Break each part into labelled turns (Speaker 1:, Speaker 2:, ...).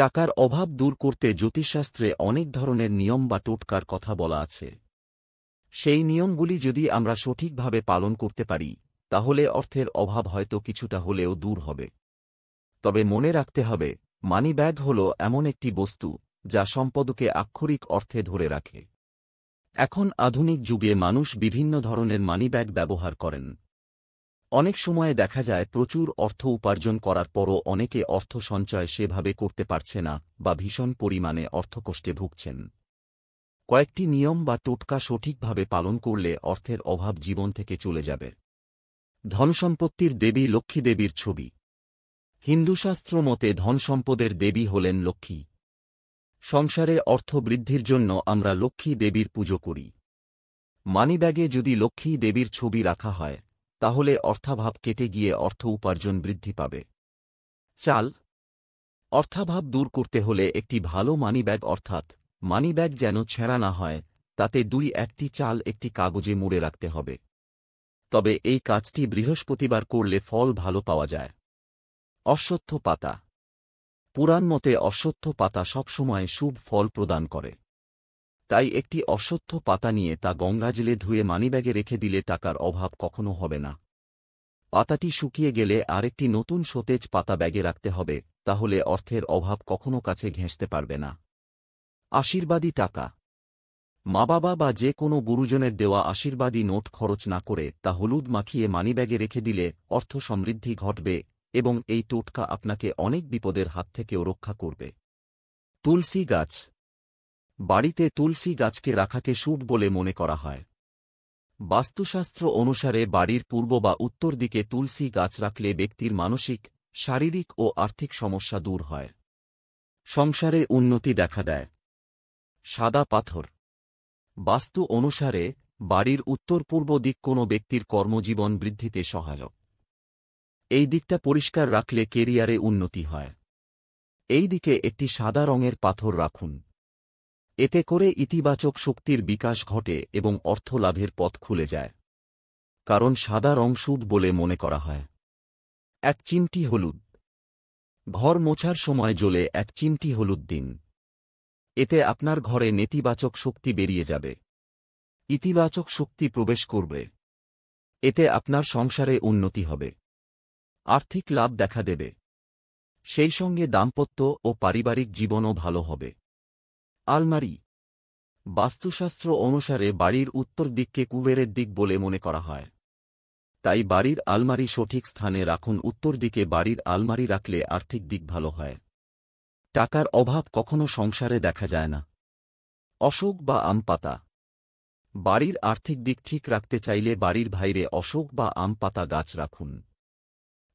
Speaker 1: টাকার অভাব দূর করতে জ্যোতিষশাস্ত্রে অনেক ধরনের নিয়ম বা টোটকার কথা বলা আছে। সেই নিয়মগুলি যদি আমরা সঠিকভাবে পালন করতে পারি, তাহলে অর্থের অভাব হয়তো কিছুটা হলেও দূর হবে। তবে মনে রাখতে হবে, মানিব্যাগ হল এমন একটি বস্তু যা সম্পদকে আক্ষরিক অর্থে ধরে রাখে। এখন আধুনিক যুগে মানুষ বিভিন্ন ধরনের মানিব্যাগ ব্যবহার করেন। অনেক সময় দেখা যায় প্রচুর অর্থ উপার্জন করার পরও অনেকে অর্থ সঞ্চয় সেভাবে করতে পারছে না বা ভীষণ পরিমাণে অর্থকষ্টে ভুগছেন। কয়েকটি নিয়ম বা টোটকা সঠিকভাবে পালন করলে অর্থের অভাব জীবন থেকে চলে যাবে। ধনসম্পত্তির দেবী লক্ষ্মী দেবীর ছবি। হিন্দুশাস্ত্র মতে ধনসম্পদের দেবী হলেন লক্ষ্মী। সংসারে অর্থ বৃদ্ধির জন্য আমরা লক্ষ্মী দেবীর পুজো করি। মানিব্যাগে যদি লক্ষ্মী দেবীর ছবি রাখা হয়, তাহলে অর্থাভাব কেটে গিয়ে অর্থ উপার্জন বৃদ্ধি পাবে। চাল। অর্থাভাব দূর করতে হলে একটি ভালো মানিব্যাগ অর্থাৎ মানিব্যাগ যেন ছেঁড়া না হয়, তাতে 2-1টি চাল একটি কাগজে মুড়ে রাখতে হবে। তবে এই কাজটি বৃহস্পতিবার করলে ফল ভালো পাওয়া যায়। অশ্বত্থ পাতা। পুরাণ মতে অশ্বত্থ পাতা সবসময় শুভ ফল প্রদান করে। তাই একটি অশ্বত্থ পাতা নিয়ে তা গঙ্গাজলে ধুয়ে মানিব্যাগে রেখে দিলে টাকার অভাব কখনো হবে না। পাতাটি শুকিয়ে গেলে আরেকটি নতুন সতেজ পাতা ব্যাগে রাখতে হবে, তাহলে অর্থের অভাব কখনো কাছে ঘেঁষতে পারবে না। আশীর্বাদী টাকা। মা বাবা বা যে কোনো গুরুজনের দেওয়া আশীর্বাদী নোট খরচ না করে তা হলুদ মাখিয়ে মানিব্যাগে রেখে দিলে অর্থ সমৃদ্ধি ঘটবে এবং এই টোটকা আপনাকে অনেক বিপদের হাত থেকেও রক্ষা করবে। তুলসী গাছ। বাড়িতে তুলসী গাছকে রাখাকে শুভ বলে মনে করা হয়। বাস্তুশাস্ত্র অনুসারে বাড়ির পূর্ব বা উত্তর দিকে তুলসী গাছ রাখলে ব্যক্তির মানসিক, শারীরিক ও আর্থিক সমস্যা দূর হয়। সংসারে উন্নতি দেখা দেয়। সাদা পাথর। বাস্তু অনুসারে বাড়ির উত্তর পূর্ব দিক কোনো ব্যক্তির কর্মজীবন বৃদ্ধিতে সহায়ক। এই দিকটা পরিষ্কার রাখলে কেরিয়ারে উন্নতি হয়। এই দিকে একটি সাদা রঙের পাথর রাখুন। এতে করে ইতিবাচক শক্তির বিকাশ ঘটে এবং অর্থ লাভের পথ খুলে যায়। কারণ সাদা রং শুভ বলে মনে করা হয়। 1 চিমটি হলুদ। ঘর মোছার সময় জ্বলে 1 চিমটি হলুদ দিন। এতে আপনার ঘরে নেতিবাচক শক্তি বেরিয়ে যাবে। ইতিবাচক শক্তি প্রবেশ করবে। এতে আপনার সংসারে উন্নতি হবে। আর্থিক লাভ দেখা দেবে। সেই সঙ্গে দাম্পত্য ও পারিবারিক জীবনও ভালো হবে। আলমারি। বাস্তুশাস্ত্র অনুসারে বাড়ির উত্তর দিককে কুবেরের দিক বলে মনে করা হয়। তাই বাড়ির আলমারি সঠিক স্থানে রাখুন। উত্তর দিকে বাড়ির আলমারি রাখলে আর্থিক দিক ভালো হয়। টাকার অভাব কখনো সংসারে দেখা যায় না। অশোক বা আম পাতা। বাড়ির আর্থিক দিক ঠিক রাখতে চাইলে বাড়ির বাইরে অশোক বা আম পাতা গাছ রাখুন।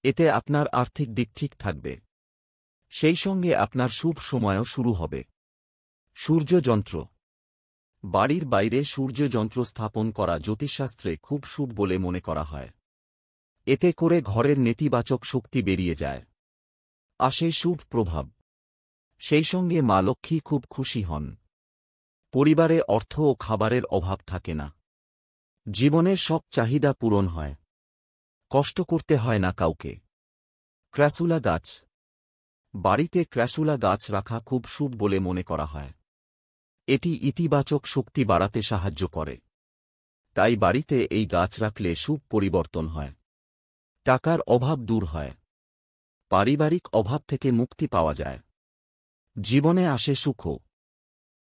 Speaker 1: এতে আপনার আর্থিক দিক ঠিক থাকবে। সেই সঙ্গে আপনার শুভ সময়ও শুরু হবে। সূর্যযন্ত্র। বাড়ির বাইরে সূর্যযন্ত্র স্থাপন করা জ্যোতিষশাস্ত্রে খুব শুভ বলে মনে করা হয়। এতে করে ঘরের নেতিবাচক শক্তি বেরিয়ে যায়। আসে শুভ প্রভাব। সেই সঙ্গে মা লক্ষ্মী খুব খুশি হন। পরিবারে অর্থ ও খাবারের অভাব থাকে না। জীবনের সব চাহিদা পূরণ হয়। কষ্ট করতে হয় না কাউকে। ক্র্যাসুলা গাছ। বাড়িতে ক্র্যাসুলা গাছ রাখা খুব শুভ বলে মনে করা হয়। এটি ইতিবাচক শক্তি বাড়াতে সাহায্য করে। তাই বাড়িতে এই গাছ রাখলে শুভ পরিবর্তন হয়। টাকার অভাব দূর হয়। পারিবারিক অভাব থেকে মুক্তি পাওয়া যায়। জীবনে আসে সুখ।